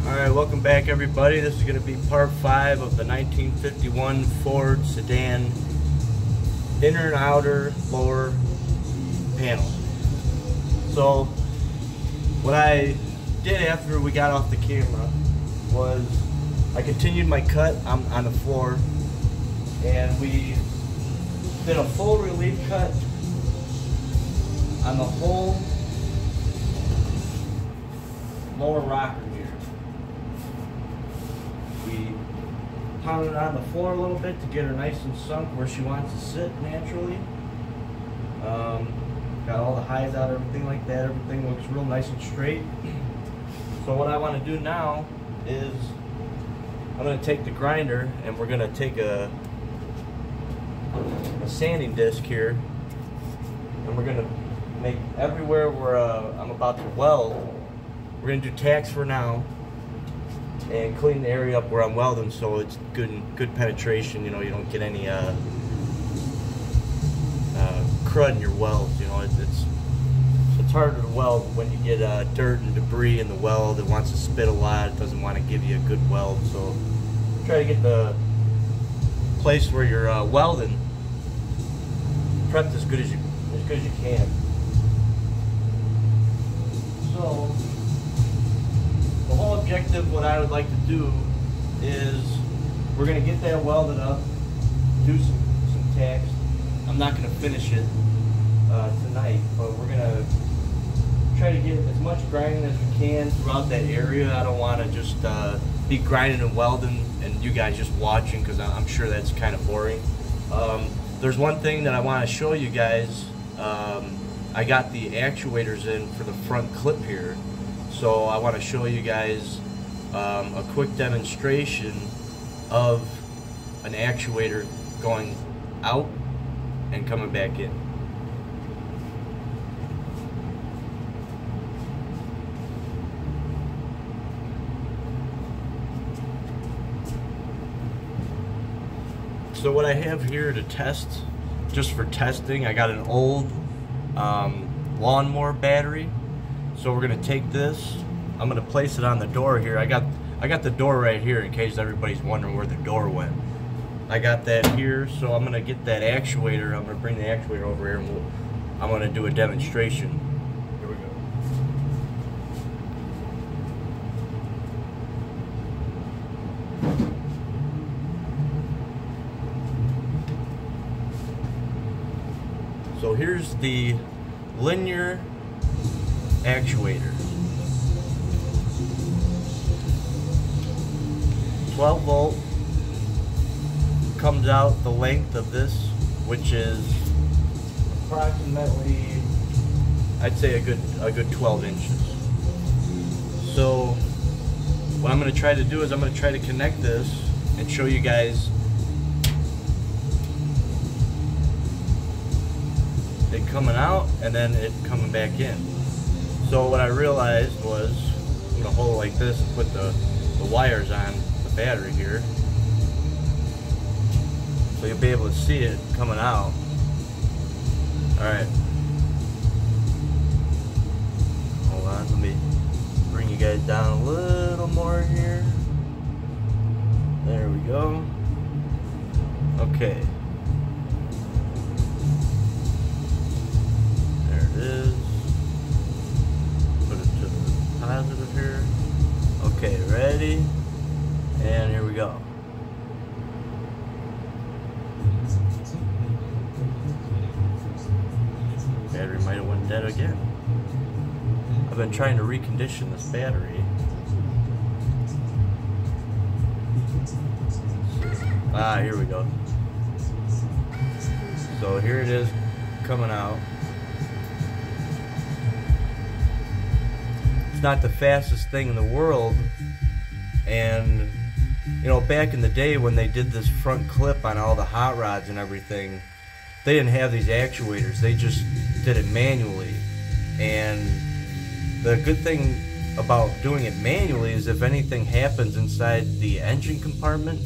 Alright, welcome back everybody. This is going to be part 5 of the 1951 Ford sedan inner and outer lower panel. So what I did after we got off the camera was I continued my cut on the floor, and we did a full relief cut on the whole lower rocker here. We pounded it on the floor a little bit to get her nice and sunk where she wants to sit naturally. Got all the highs out, everything like that. Everything looks real nice and straight. So what I want to do now is I'm going to take the grinder and we're going to take a sanding disc here, and we're going to make everywhere where I'm about to weld, we're going to do tacks for now and clean the area up where I'm welding so it's good penetration. You know, you don't get any crud in your welds. You know, it's harder to weld when you get dirt and debris in the weld. It wants to spit a lot. It doesn't want to give you a good weld. So try to get the place where you're welding prepped as good as you can. So the whole objective, what I would like to do is we're going to get that welded up, do some tacks. I'm not going to finish it tonight, but we're going to try to get as much grinding as we can throughout that area. I don't want to just be grinding and welding and you guys just watching, because I'm sure that's kind of boring. There's one thing that I want to show you guys. I got the actuators in for the front clip here, so I want to show you guys a quick demonstration of an actuator going out and coming back in. So what I have here to test, just for testing, I got an old lawnmower battery. So we're gonna take this, I'm gonna place it on the door here. I got the door right here in case everybody's wondering where the door went. I got that here, so I'm gonna get that actuator. I'm gonna bring the actuator over here and I'm gonna do a demonstration. Here we go. So here's the linear actuator. 12 volt, comes out the length of this, which is approximately, I'd say a good 12 inches. So what I'm going to try to do is I'm going to try to connect this and show you guys it coming out and then it coming back in. So what I realized was I'm going to hold it like this and put the wires on the battery here, so you'll be able to see it coming out. Alright. Hold on, let me bring you guys down a little more here. There we go. Okay. There it is. Put it to the positive here. Okay, ready? And here we go. Battery might have went dead again. I've been trying to recondition this battery. Ah, here we go. So here it is coming out. It's not the fastest thing in the world, and you know, back in the day when they did this front clip on all the hot rods and everything, they didn't have these actuators. They just did it manually. And the good thing about doing it manually is if anything happens inside the engine compartment,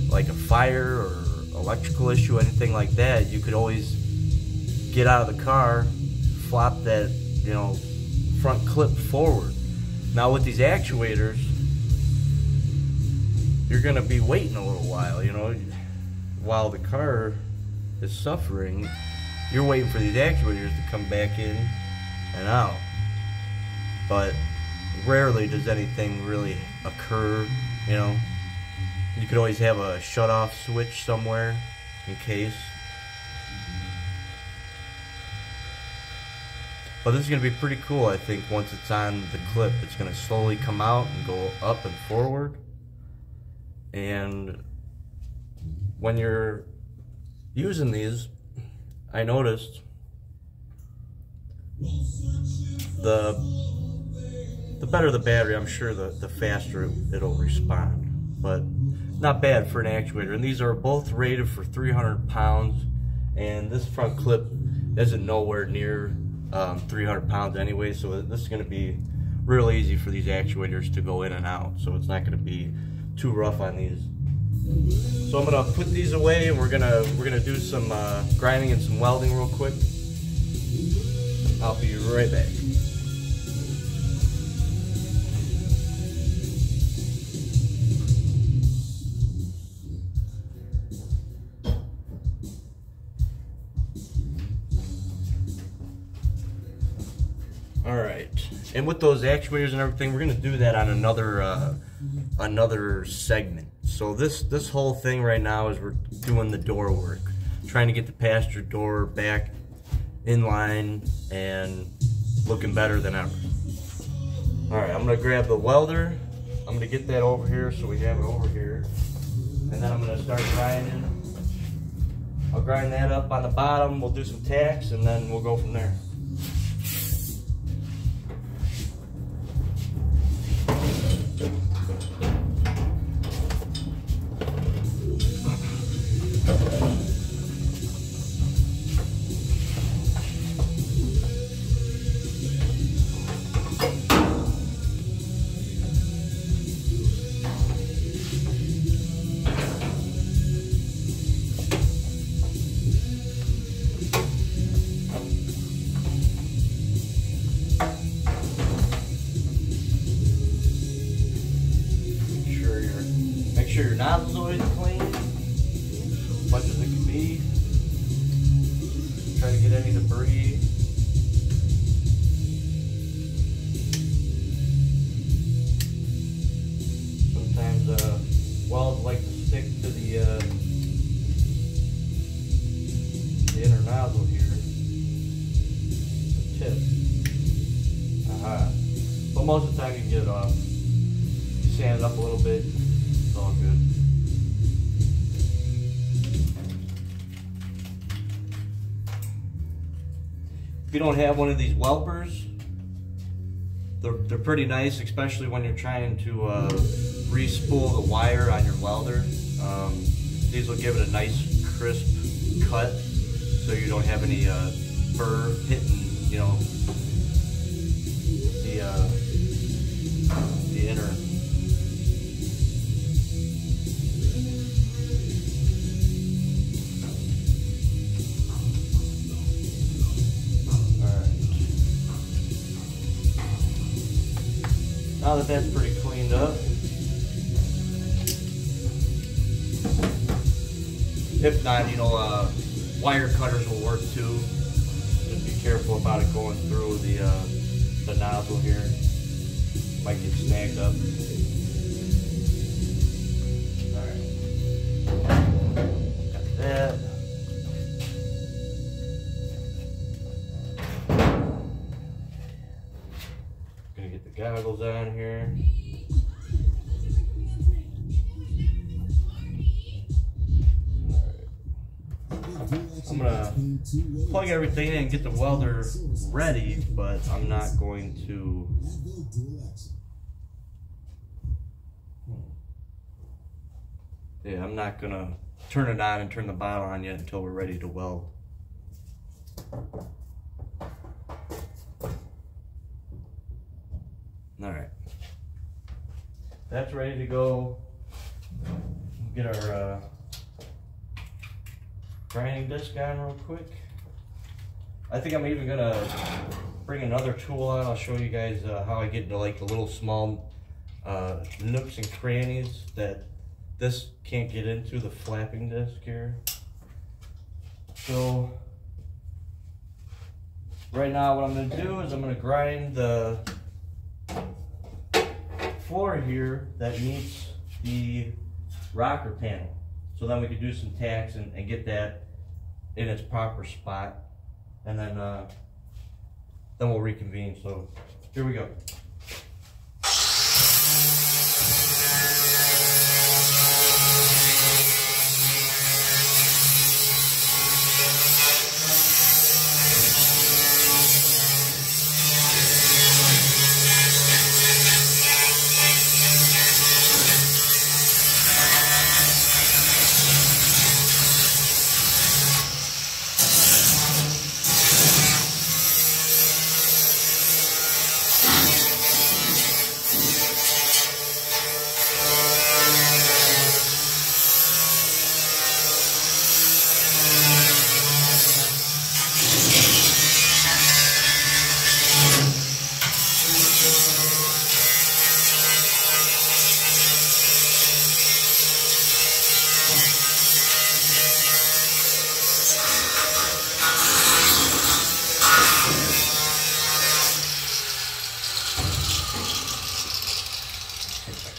like a fire or electrical issue, anything like that, you could always get out of the car, flop that, you know, front clip forward. Now with these actuators, you're gonna be waiting a little while, you know, while the car is suffering. You're waiting for these actuators to come back in and out. But rarely does anything really occur, you know. You could always have a shut-off switch somewhere in case. But this is going to be pretty cool, I think. Once it's on the clip, it's going to slowly come out and go up and forward. And when you're using these, I noticed the better the battery, I'm sure the faster it'll respond. But not bad for an actuator. And these are both rated for 300 pounds. And this front clip isn't nowhere near 300 pounds anyway, so this is going to be real easy for these actuators to go in and out, so it's not going to be too rough on these. So I'm going to put these away, and we're gonna do some grinding and some welding real quick. I'll be right back. Alright, and with those actuators and everything, we're going to do that on another segment. So this whole thing right now is we're doing the door work, trying to get the passenger door back in line and looking better than ever. Alright, I'm going to grab the welder. I'm going to get that over here so we have it over here. And then I'm going to start grinding. I'll grind that up on the bottom, we'll do some tacks, and then we'll go from there. Make sure your nozzle's always clean, as much as it can be. Try to get any debris. Sometimes welds like to stick to the inner nozzle here, the tip. But most of the time you can get it off. You sand it up a little bit. It's all good. If you don't have one of these welpers, they're pretty nice, especially when you're trying to re-spool the wire on your welder. These will give it a nice crisp cut, so you don't have any burr hitting, you know, the inner. Now that that's pretty cleaned up, if not, you know, wire cutters will work too. Just be careful about it going through the nozzle here. Might get snagged up. Alright, got that. Gonna get the goggles on here. I'm gonna plug everything in and get the welder ready, but I'm not going to I'm not gonna turn it on and turn the bottle on yet until we're ready to weld. Alright, that's ready to go. Get our grinding disc on real quick. I think I'm even gonna bring another tool on. I'll show you guys how I get into like the little small nooks and crannies that this can't get in through the flapping disc here. So right now what I'm going to do is I'm going to grind the floor here that meets the rocker panel. So then we can do some tacks and get that in its proper spot. And then we'll reconvene. So here we go.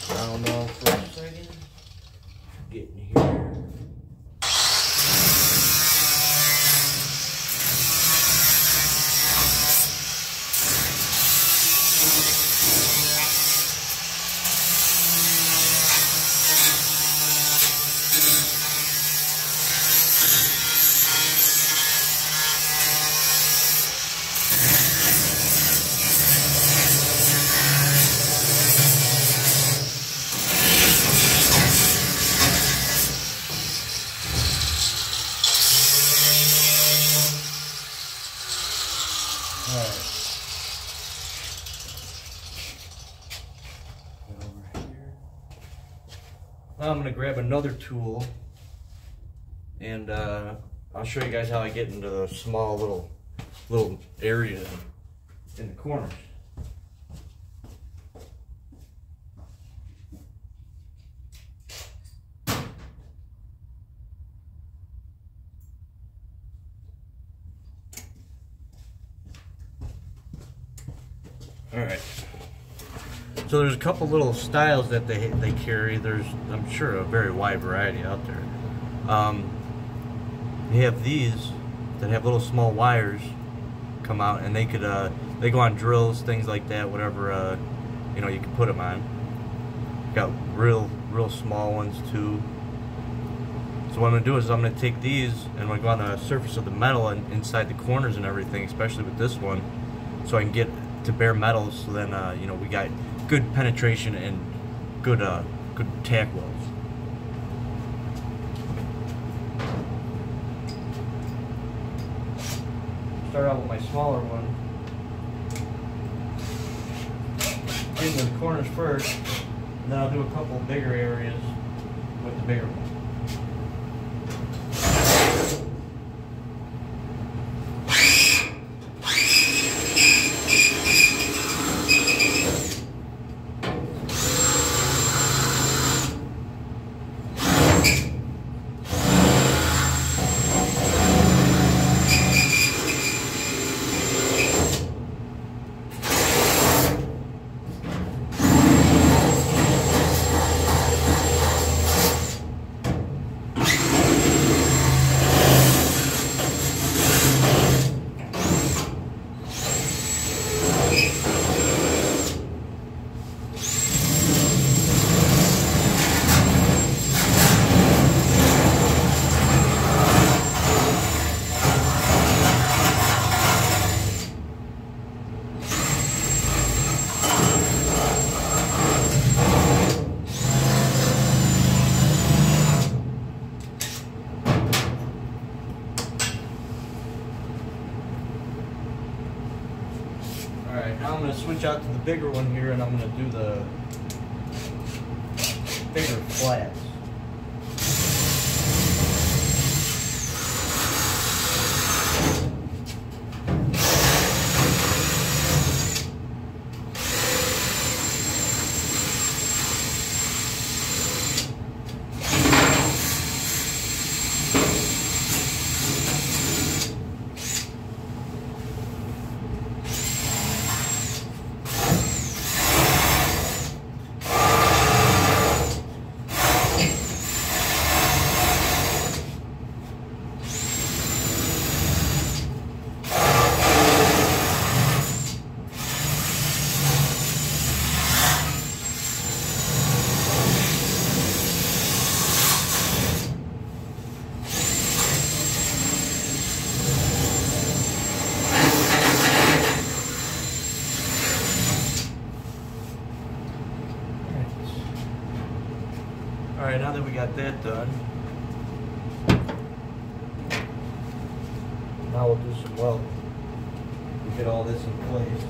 Round off for a second. Get in here. Now I'm going to grab another tool and I'll show you guys how I get into the small little area in the corners. Alright. So there's a couple little styles that they carry. There's, I'm sure, a very wide variety out there. You have these that have little small wires come out, and they go on drills, things like that, whatever you know, you can put them on. Got real small ones too. So what I'm gonna do is I'm gonna take these and I'm gonna go on the surface of the metal and inside the corners and everything, especially with this one, so I can get to bare metal. So then you know, we got good penetration and good tack welds. Start out with my smaller one. Get into the corners first, and then I'll do a couple bigger areas with the bigger one. Alright, now I'm going to switch out to the bigger one here, and I'm going to do the bigger flats. Alright, now that we got that done, now we'll do some welding to get all this in place.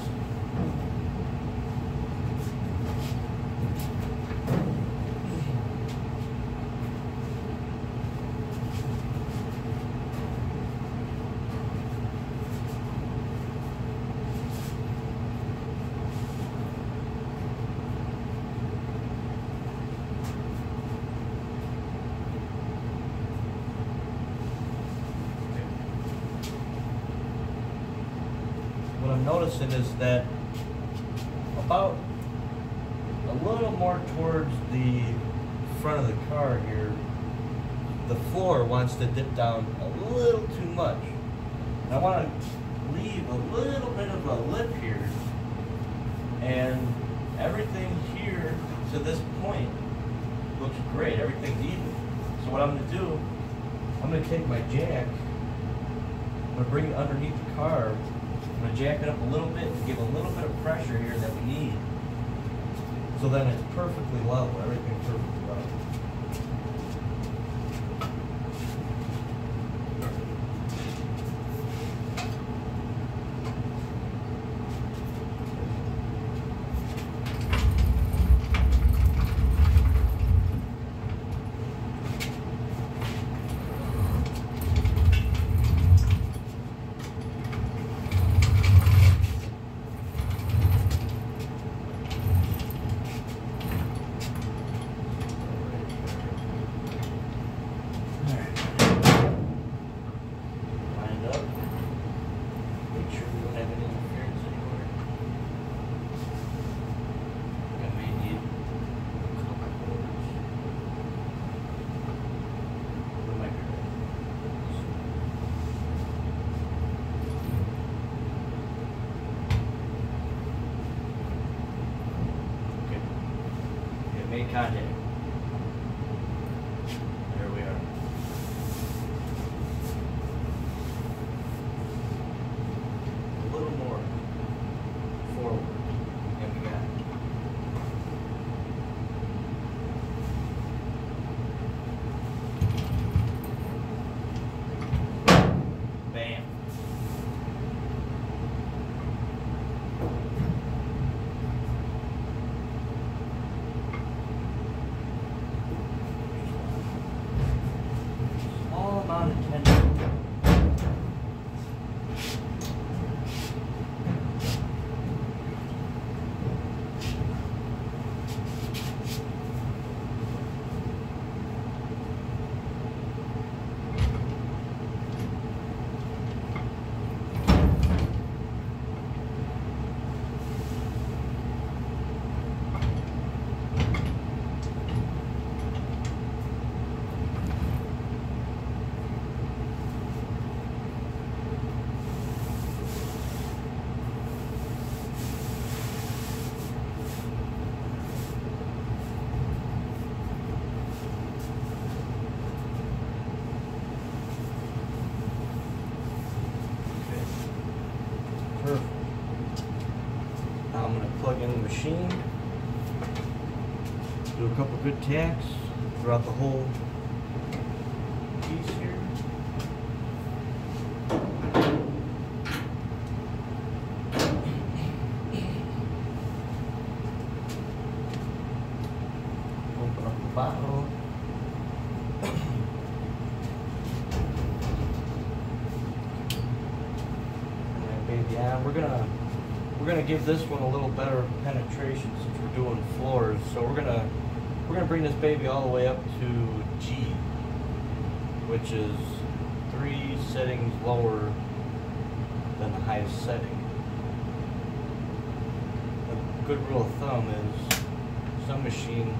What I'm noticing is that about a little more towards the front of the car here, the floor wants to dip down a little too much. And I want to leave a little bit of a lip here, and everything here to this point looks great. Everything's even. So what I'm going to do, I'm going to take my jack, I'm going to bring it underneath the car. I'm going to jack it up a little bit to give a little bit of pressure here that we need. So then it's perfectly level, everything's perfectly level. Make contact. There we are. A little more forward. And we got it. Bam. Perfect. Now I'm going to plug in the machine, do a couple good tacks throughout the whole piece here. Open up the bottle. Yeah, we're gonna give this one a little better penetration since we're doing floors. So we're gonna bring this baby all the way up to G, which is 3 settings lower than the highest setting. A good rule of thumb is some machines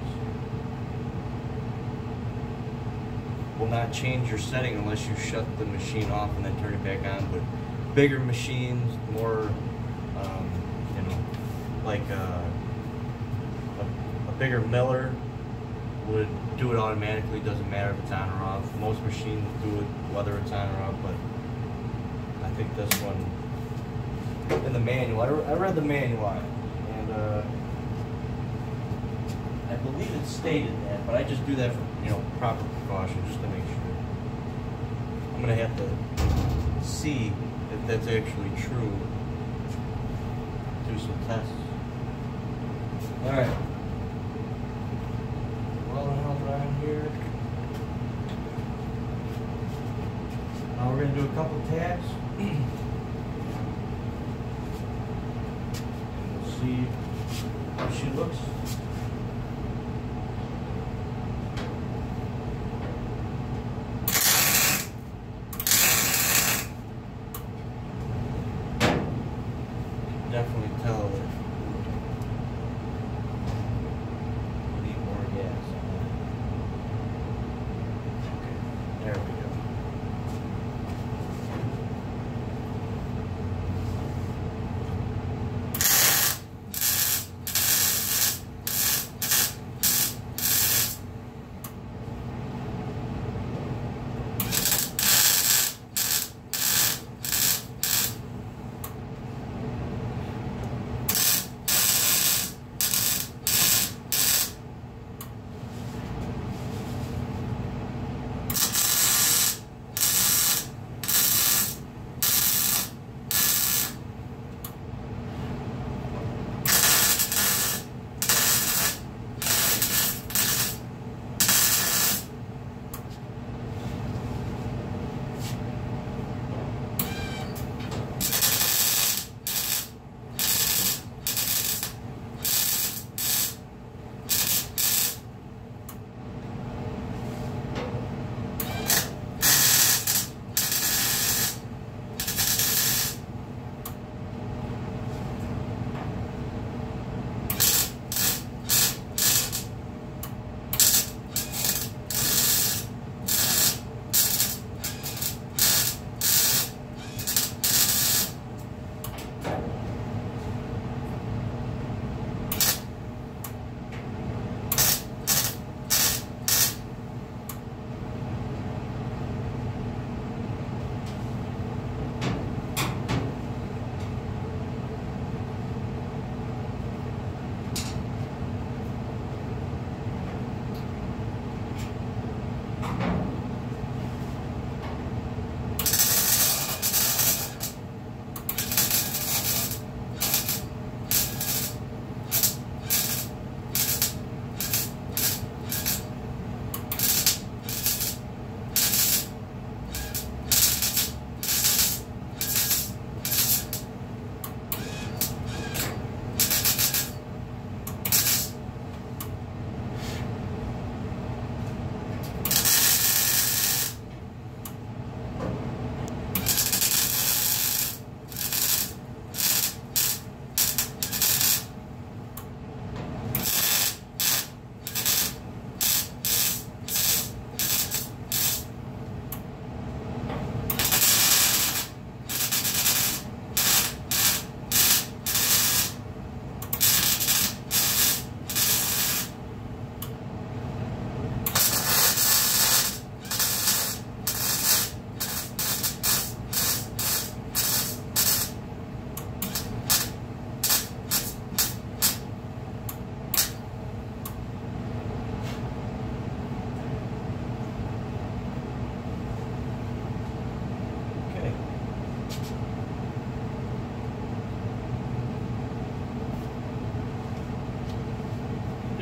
will not change your setting unless you shut the machine off and then turn it back on. But bigger machines, more, you know, like a bigger miller would do it automatically. Doesn't matter if it's on or off. Most machines do it whether it's on or off, but I think this one, in the manual, I read the manual on it, and believe it stated that, but I just do that for, you know, proper precaution, just to make sure. I'm gonna have to see if that's actually true. Do some tests. All right. Well, held around here. Now we're gonna do a couple taps. We'll see how she looks. Definitely tell that we need more gas on that. Okay, there we go.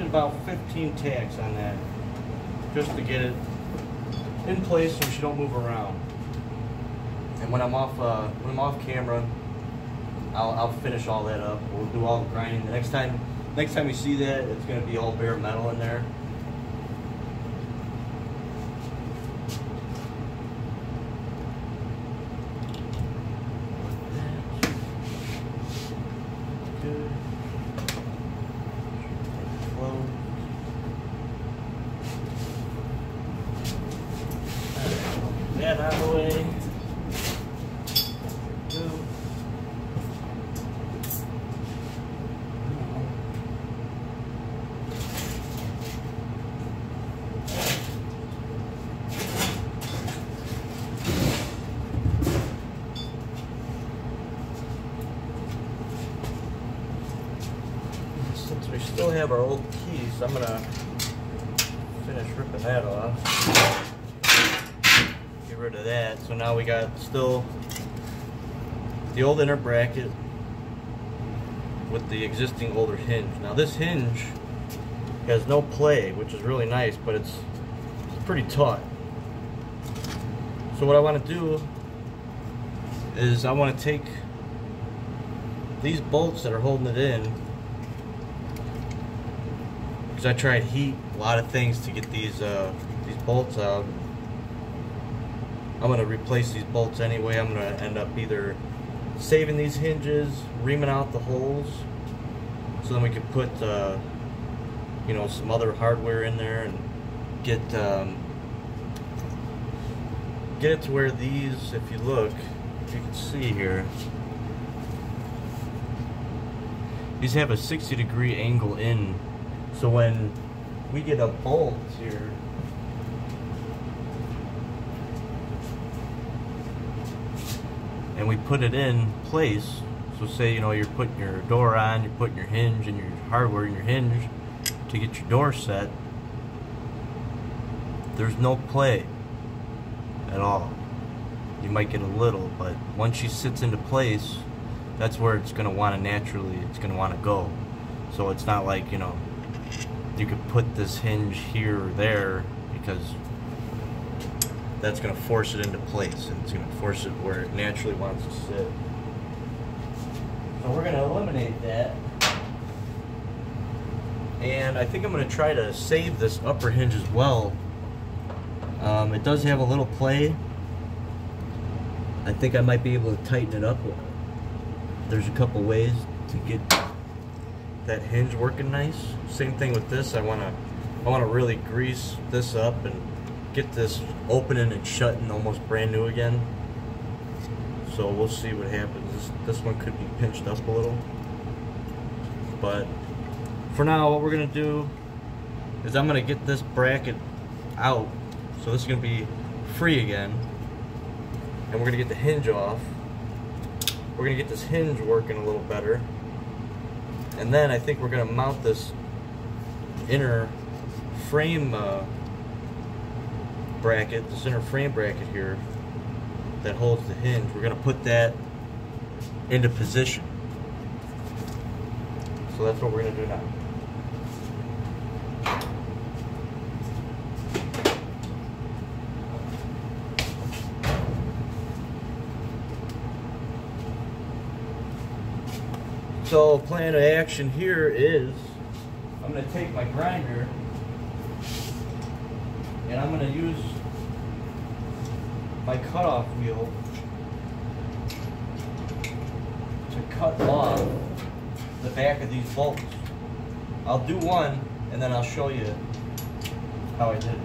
About 15 tacks on that, just to get it in place so she don't move around. And when I'm off camera, I'll finish all that up. We'll do all the grinding. The next time you see that, it's going to be all bare metal in there. Good. That out of the way. Go. Since we still have our old keys, piece. I'm gonna finish ripping that off. Get rid of that. So now we got still the old inner bracket with the existing older hinge. Now this hinge has no play, which is really nice, but it's pretty taut. So what I want to do is I want to take these bolts that are holding it in, because I tried heat a lot of things to get these bolts out. I'm going to replace these bolts anyway. I'm going to end up either saving these hinges, reaming out the holes, so then we can put you know, some other hardware in there and get it to where these, if you look, if you can see here, these have a 60-degree angle in, so when we get a bolt here, and we put it in place, so say, you know, you're putting your door on, you're putting your hinge and your hardware in your hinge to get your door set, there's no play at all. You might get a little, but once she sits into place, that's where it's going to want to naturally, it's going to want to go. So it's not like, you know, you could put this hinge here or there, because that's going to force it into place, and it's going to force it where it naturally wants to sit. So we're going to eliminate that. And I think I'm going to try to save this upper hinge as well. It does have a little play. I think I might be able to tighten it up. There's a couple ways to get that hinge working nice. Same thing with this. I want to really grease this up and get this opening and shutting almost brand new again. So we'll see what happens. This one could be pinched up a little, but for now, what we're gonna do is I'm gonna get this bracket out. So this is gonna be free again, and we're gonna get the hinge off. We're gonna get this hinge working a little better, and then I think we're gonna mount this inner frame bracket, this inner frame bracket here that holds the hinge. We're gonna put that into position. So that's what we're gonna do now. So plan of action here is I'm going to take my grinder and I'm going to use my cutoff wheel to cut off the back of these bolts. I'll do one and then I'll show you how I did it.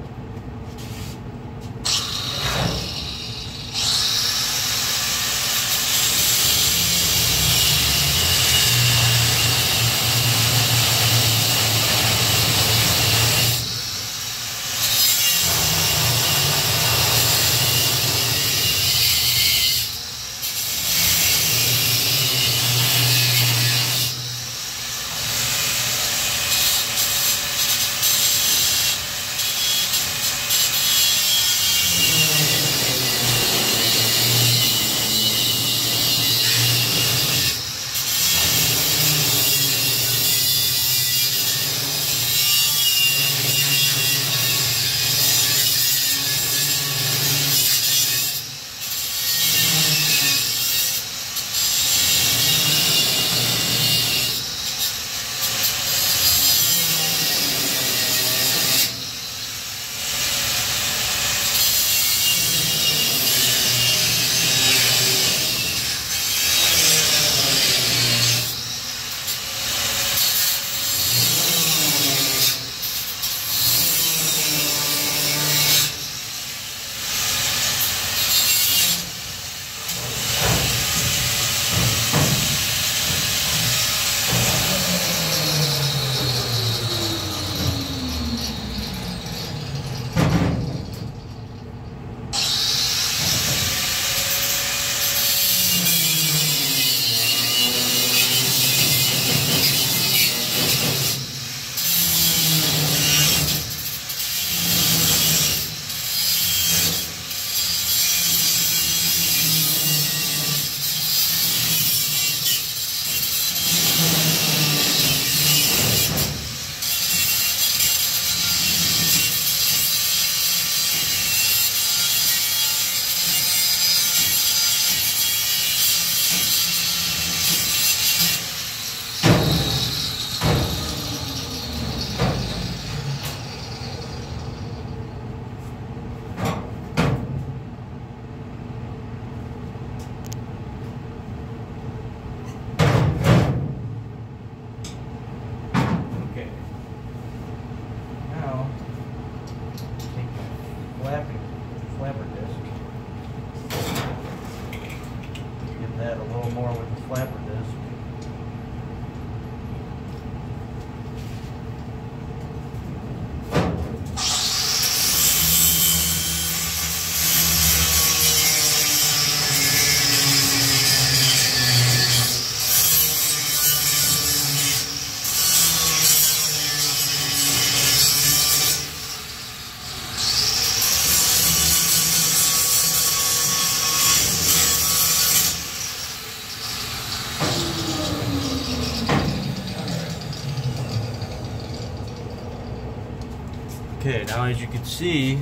Okay, now as you can see,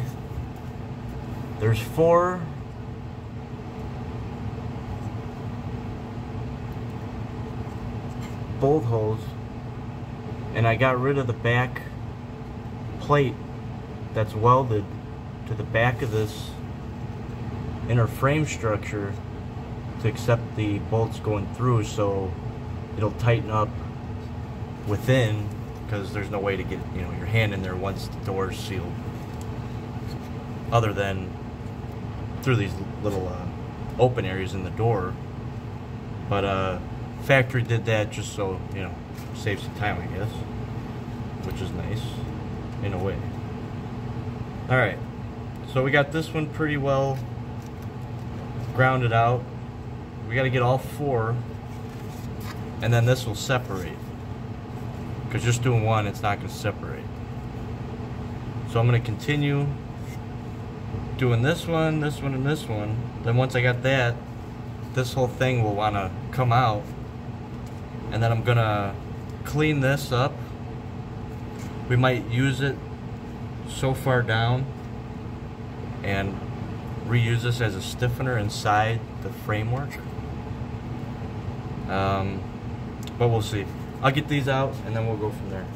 there's 4 bolt holes, and I got rid of the back plate that's welded to the back of this inner frame structure to accept the bolts going through, so it'll tighten up within, because there's no way to get, you know, your hand in there once the door's sealed, other than through these little open areas in the door. But factory did that just so, you know, save some time, I guess, which is nice in a way. Alright, so we got this one pretty well grounded out. We got to get all 4, and then this will separate, because just doing one, it's not going to separate. So I'm going to continue doing this one, and this one. Then once I got that, this whole thing will want to come out, and then I'm going to clean this up. We might use it so far down and reuse this as a stiffener inside the framework. But we'll see. I'll get these out and then we'll go from there.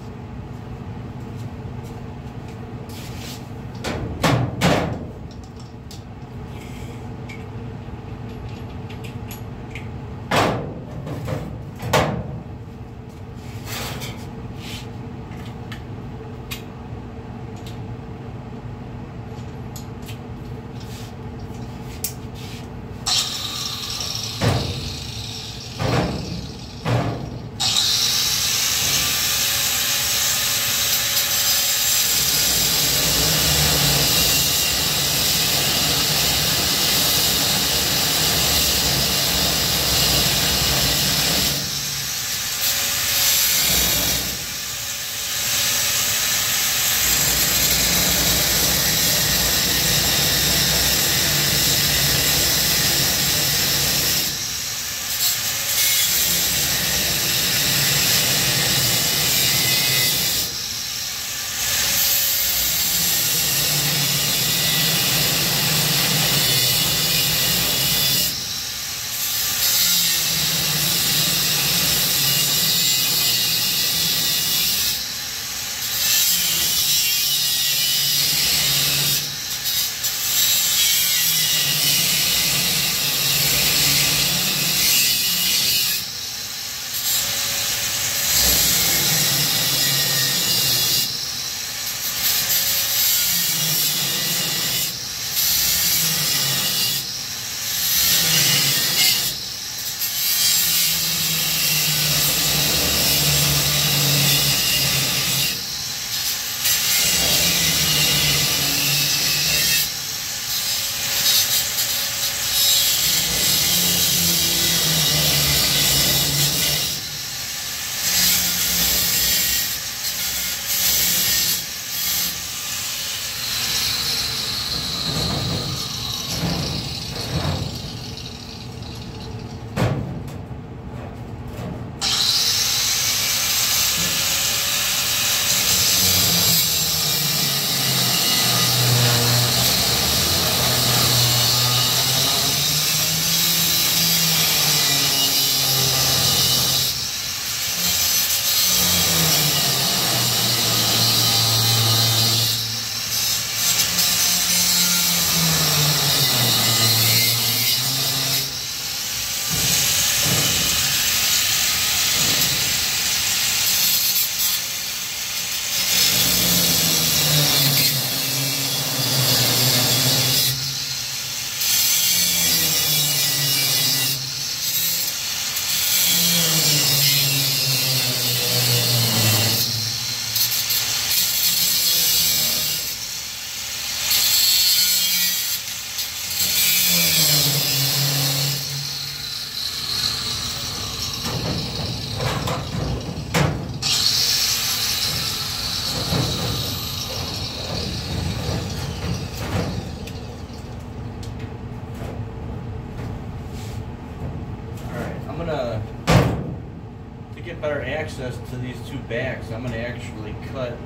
to get better access to these two backs, I'm going to actually cut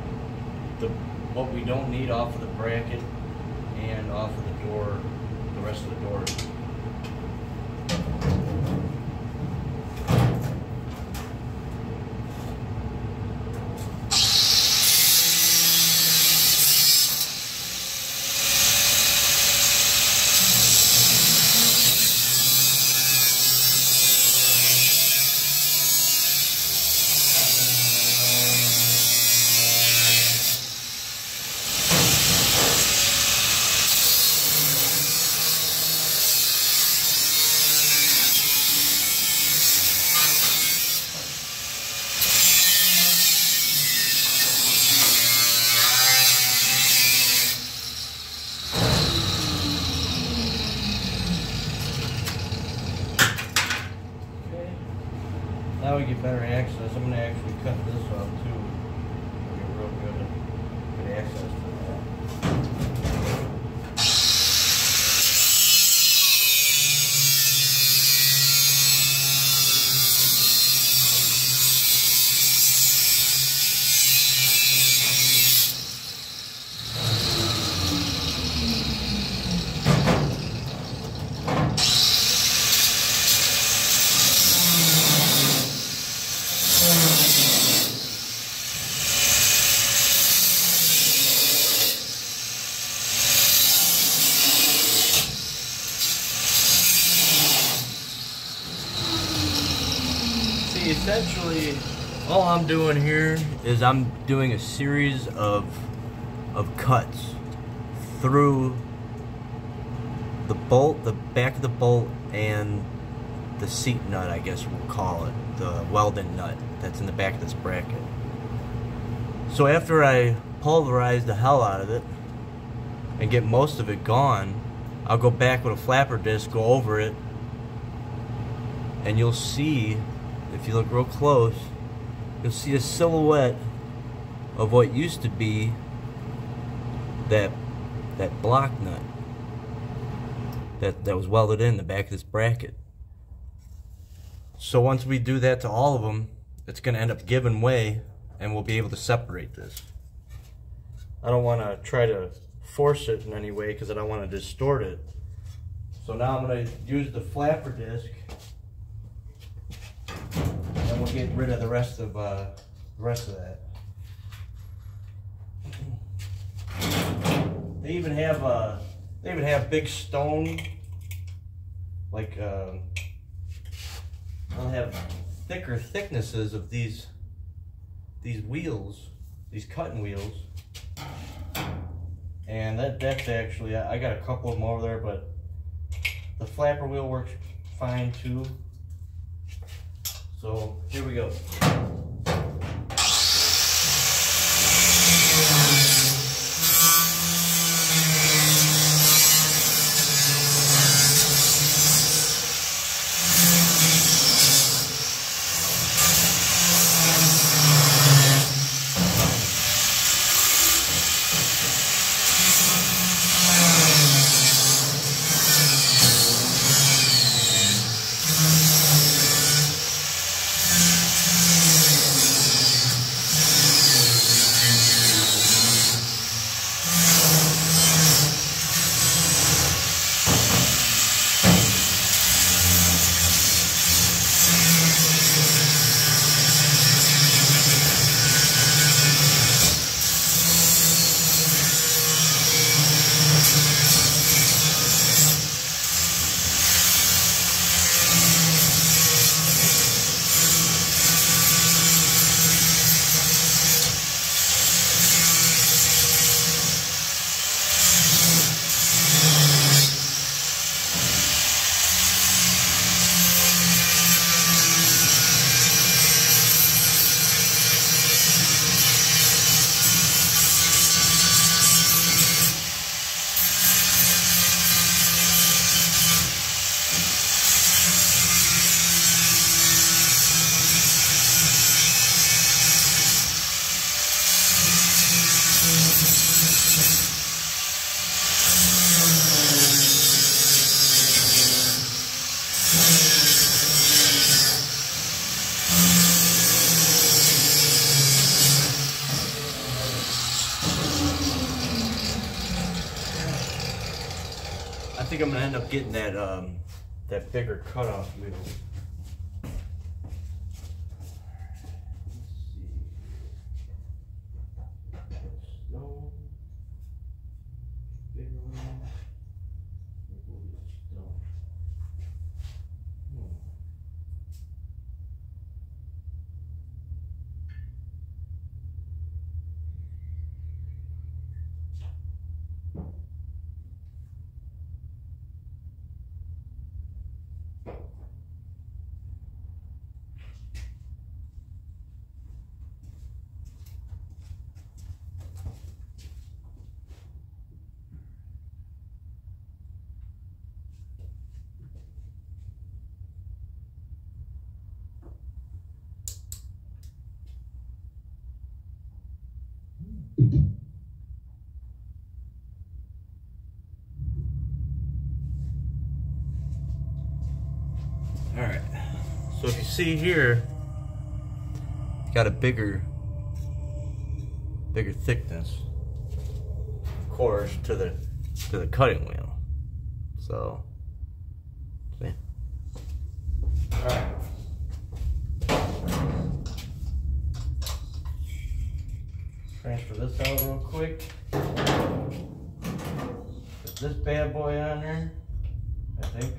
the what we don't need off of the bracket and off of the door, the rest of the doors. Now we get better access. I'm going to actually cut this off too. We'll get real good access to that. Essentially, all I'm doing here is I'm doing a series of cuts through the bolt, the back of the bolt, and the seat nut, I guess we'll call it, the welding nut that's in the back of this bracket. So after I pulverize the hell out of it and get most of it gone, I'll go back with a flapper disc, go over it, and you'll see, if you look real close, you'll see a silhouette of what used to be that block nut that was welded in the back of this bracket. So once we do that to all of them, it's going to end up giving way and we'll be able to separate this. I don't want to try to force it in any way because I don't want to distort it. So now I'm going to use the flapper disc. And we'll get rid of the rest of that. They even have big stone, like they'll have thicker thicknesses of these wheels, these cutting wheels, and that's actually, I got a couple of them over there, but the flapper wheel works fine too. So here we go. think I'm gonna end up getting that that bigger cutoff wheel. No. Bigger one. All right, so if you see here, it's got a bigger thickness, of course, to the cutting wheel. So, see. All right. Transfer this out real quick. Put this bad boy on there, I think.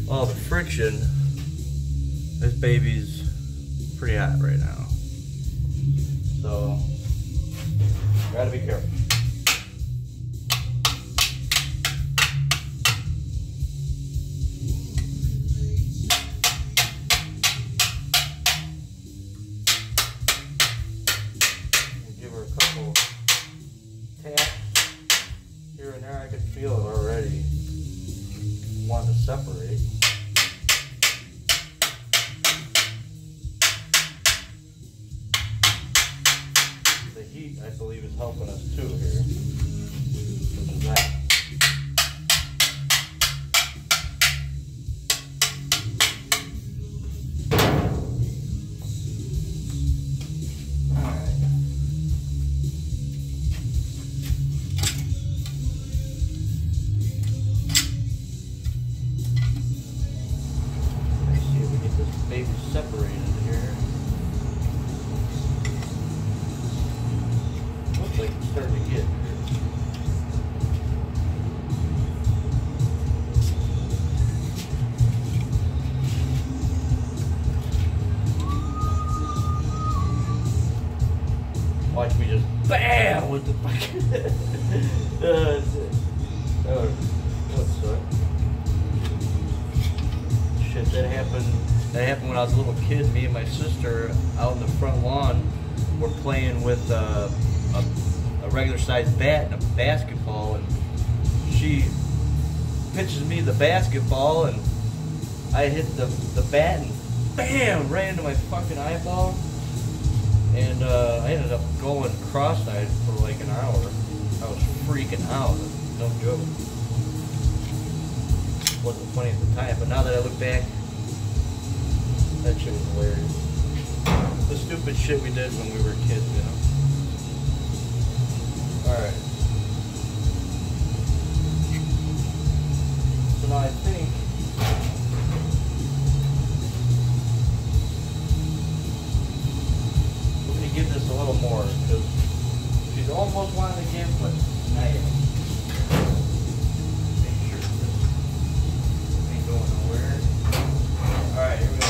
All the friction, this baby's pretty hot right now. So, gotta be careful. Give her a couple taps here and there. I can feel it already. Want to separate. The heat, I believe, is helping us too here. Which is that. Separated here. Looks like it's starting to get here. what the fuck? What sucked? Shit, that happened. That happened when I was a little kid. Me and my sister out in the front lawn were playing with a regular sized bat and a basketball, and she pitches me the basketball, and I hit the bat and bam, right into my fucking eyeball. And I ended up going cross-eyed for like an hour. I was freaking out. No joke. Wasn't funny at the time, but now that I look back, that shit was hilarious. The stupid shit we did when we were kids, you know? Alright. So now I think we're going to give this a little more, because she's almost wanting to give, but not yet. Make sure this ain't going nowhere. Alright, here we go.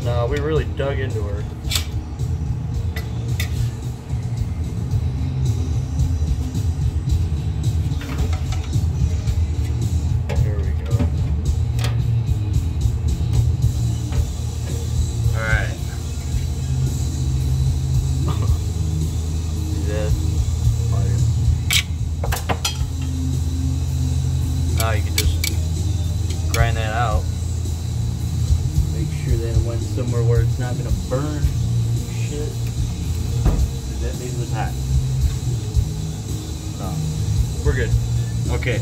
No, we really dug into her. There we go. Alright. See that? Now you can just grind that out. Make sure that it went somewhere where it's not gonna burn shit. Cause that baby was hot. No, we're good. Okay,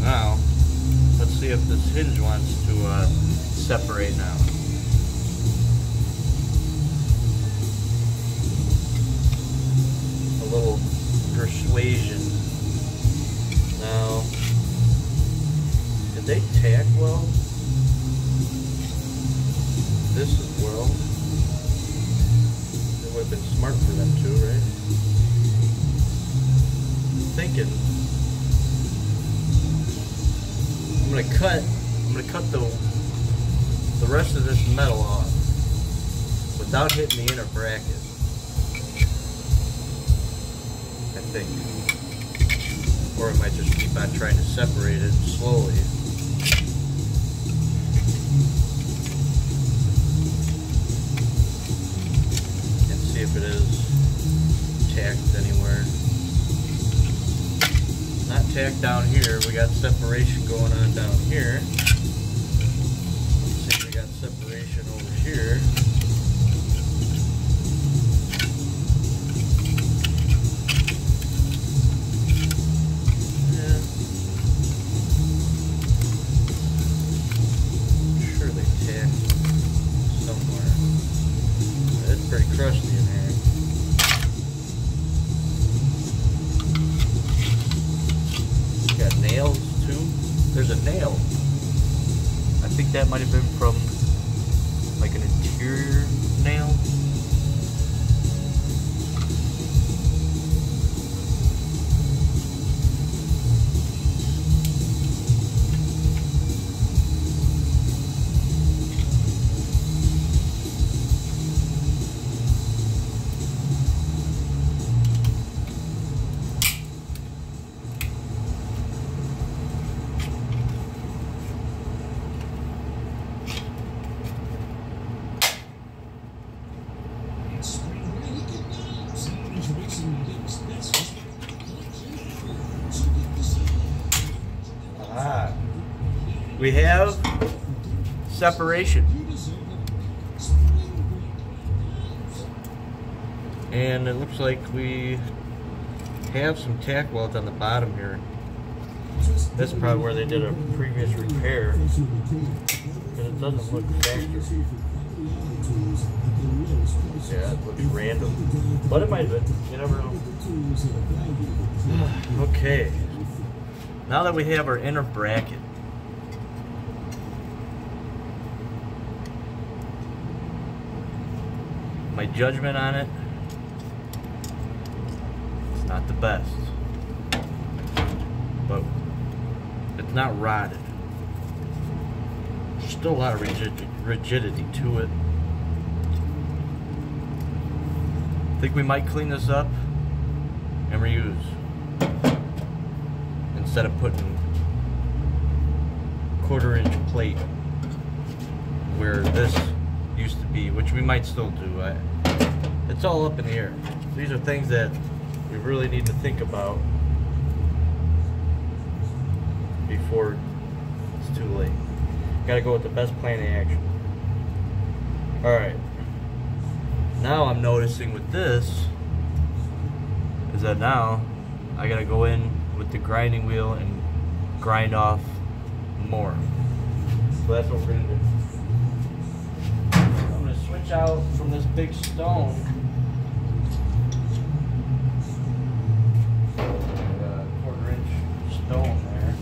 now let's see if this hinge wants to separate now. A little persuasion. Now, did they tack well? This as well. It would have been smart for them too, right? I'm thinking I'm gonna cut the rest of this metal off without hitting the inner bracket. I think. Or I might just keep on trying to separate it slowly. If it is tacked anywhere. Not tacked down here. We got separation going on down here. Let's see if we got separation over here. Yeah. I'm sure they tacked somewhere. It's pretty crusty in here. Got nails too. There's a nail. I think that might have been from like an interior nail. we have separation. And it looks like we have some tack welds on the bottom here. This is probably where they did a previous repair, because it doesn't look factory. Yeah, it looks random, but it might have been. You never know. Okay, now that we have our inner bracket, my judgment on it, it's not the best, but it's not rotted. There's still a lot of rigidity to it. I think we might clean this up and reuse, instead of putting 1/4-inch plate where this used to be, which we might still do. It's all up in the air. These are things that we really need to think about before it's too late. Gotta go with the best plan of action. Alright. Now I'm noticing with this is that now I gotta go in with the grinding wheel and grind off more. So that's what we're gonna do. I'm gonna switch out from this big stone. 1/4-inch stone there.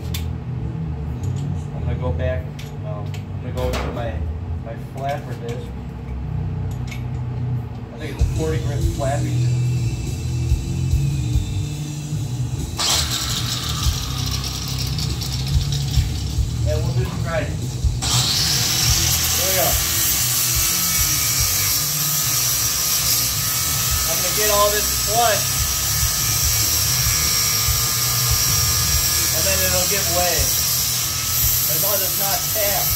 I'm gonna go back. I'm gonna go to my flapper disc. I think it's a 40 grit flappy disc. And we'll do some grinding. There we go. I'm going to get all this flush, and then it'll give way. As long as it's not tapped.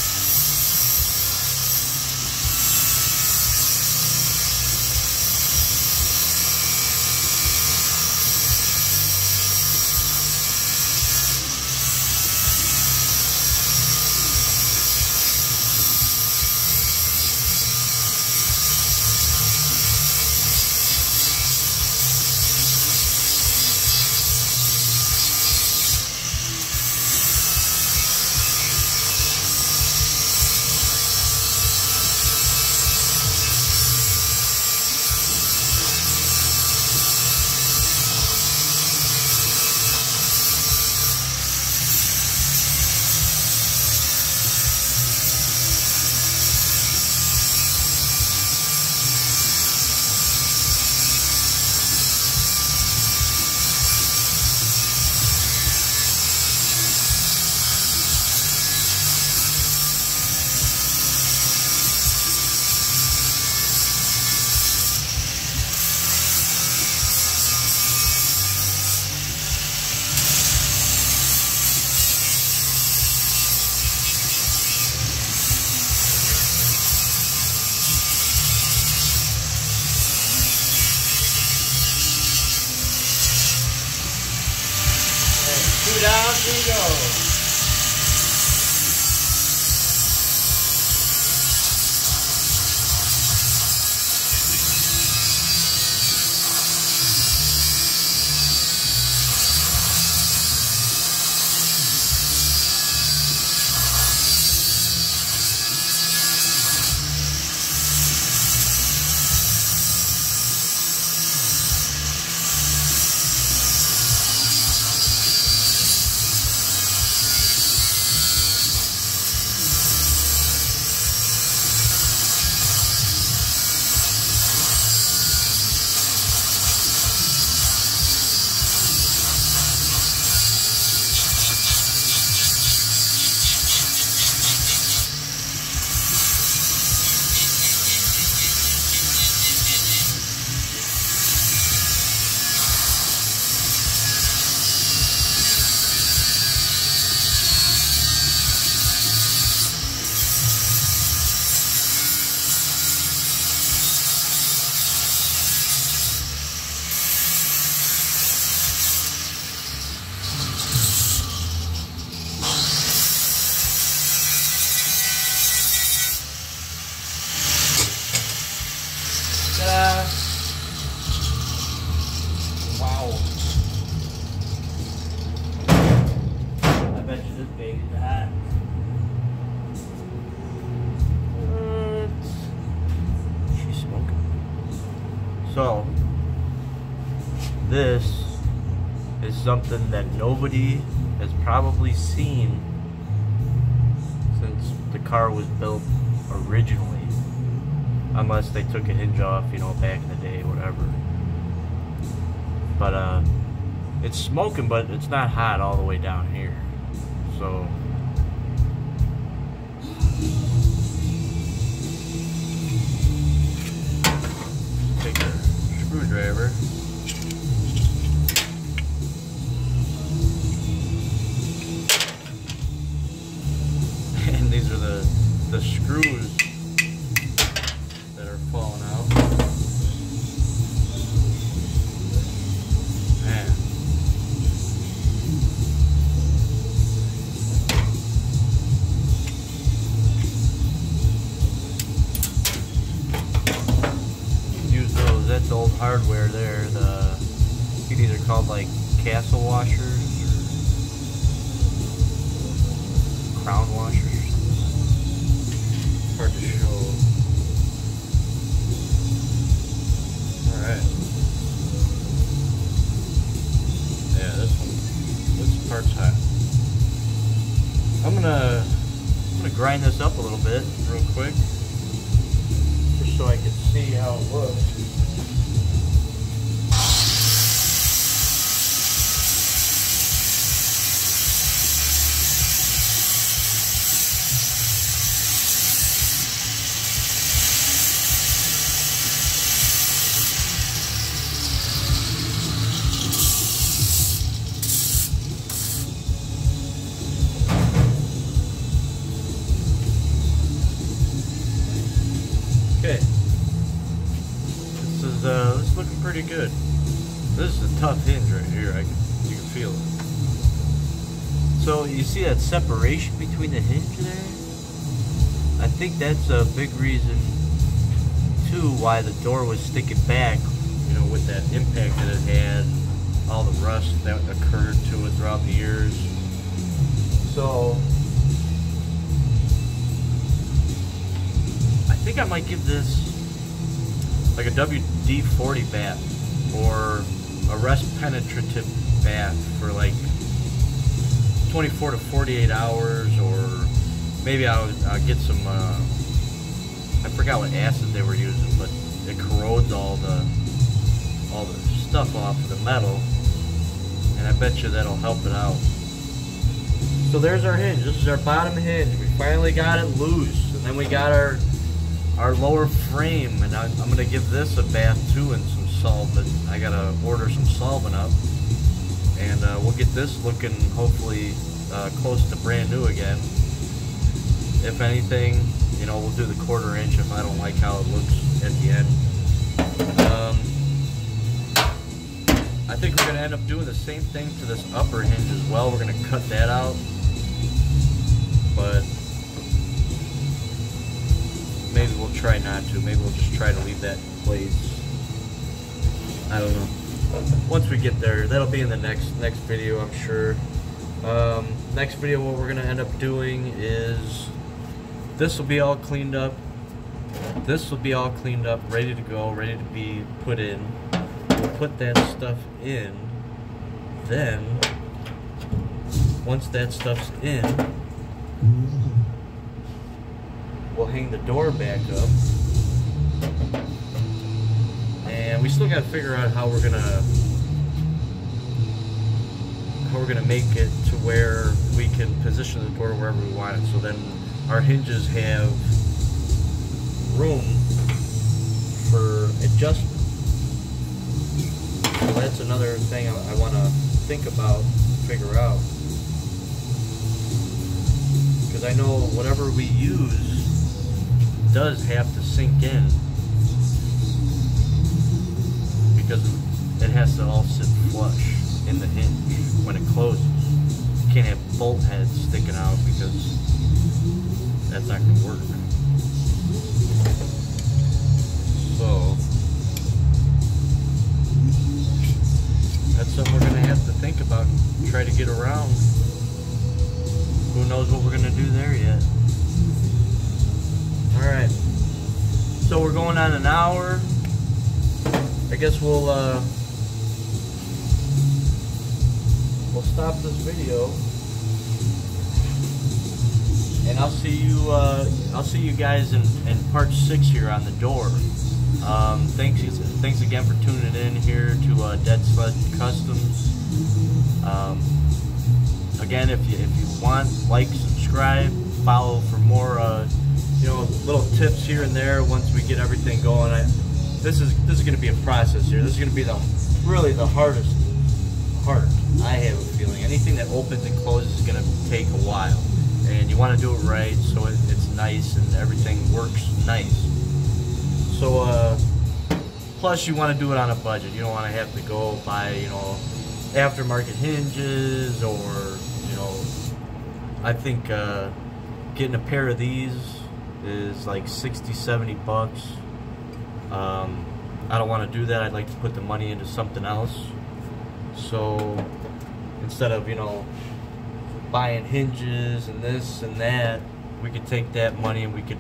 Down we go. So this is something that nobody has probably seen since the car was built originally, unless they took a hinge off, you know, back in the day, whatever. But it's smoking, but it's not hot all the way down here. So take a screwdriver. And these are the screws that are falling out. Man. Use those. That's old hardware there. These are called like castle washers or crown washers. Hard to show. Alright. Yeah, this part's hot. I'm gonna grind this up a little bit real quick, just so I can see how it looks. Okay, this is looking pretty good. This is a tough hinge right here. You can feel it. So you see that separation between the hinge there? I think that's a big reason too why the door was sticking back. You know, with that impact that it had, all the rust that occurred to it throughout the years. So I think I might give this like a WD-40 bath or a rust penetrative bath for like 24 to 48 hours, or maybe I'll get some, I forgot what acid they were using, but it corrodes all the stuff off of the metal, and I bet you that'll help it out. So there's our hinge. This is our bottom hinge. We finally got it loose, and then we got our lower frame, and I'm gonna give this a bath too and some solvent. I gotta order some solvent up, and we'll get this looking hopefully close to brand new again. If anything, you know, we'll do the 1/4 inch if I don't like how it looks at the end. I think we're gonna end up doing the same thing to this upper hinge as well. We're gonna cut that out, but maybe we'll try not to. Maybe we'll just try to leave that in place. I don't know. Once we get there, that'll be in the next video, I'm sure. Next video, what we're gonna end up doing is this will be all cleaned up. This will be all cleaned up, ready to go, ready to be put in. We'll put that stuff in. Then, once that stuff's in, we'll hang the door back up, and we still got to figure out how we're gonna make it to where we can position the door wherever we want it. So then our hinges have room for adjustment. So that's another thing I want to think about, figure out, because I know whatever we use does have to sink in, because it has to all sit flush in the hinge when it closes. You can't have bolt heads sticking out, because that's not going to work. So that's something we're going to have to think about and try to get around. Who knows what we're going to do there yet. Alright, so we're going on an hour, guess we'll stop this video, and I'll see you guys in part 6 here on the door. Thanks again for tuning in here to Dead Sled Customs. Again, if you want, like, subscribe, follow for more little tips here and there once we get everything going. This is going to be a process here. This is going to be really the hardest part. I have a feeling anything that opens and closes is going to take a while, and you want to do it right so it's nice and everything works nice. So plus you want to do it on a budget. You don't want to have to go buy aftermarket hinges, or I think getting a pair of these is like 60-70 bucks. I don't want to do that. I'd like to put the money into something else. So instead of buying hinges and this and that, we could take that money and we could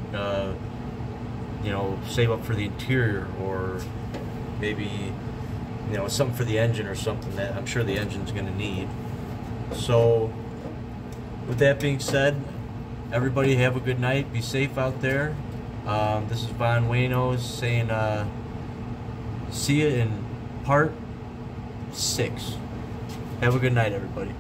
save up for the interior, or maybe something for the engine or something that I'm sure the engine's going to need. So with that being said, everybody have a good night. Be safe out there. This is Von Waynos saying see you in part 6. Have a good night, everybody.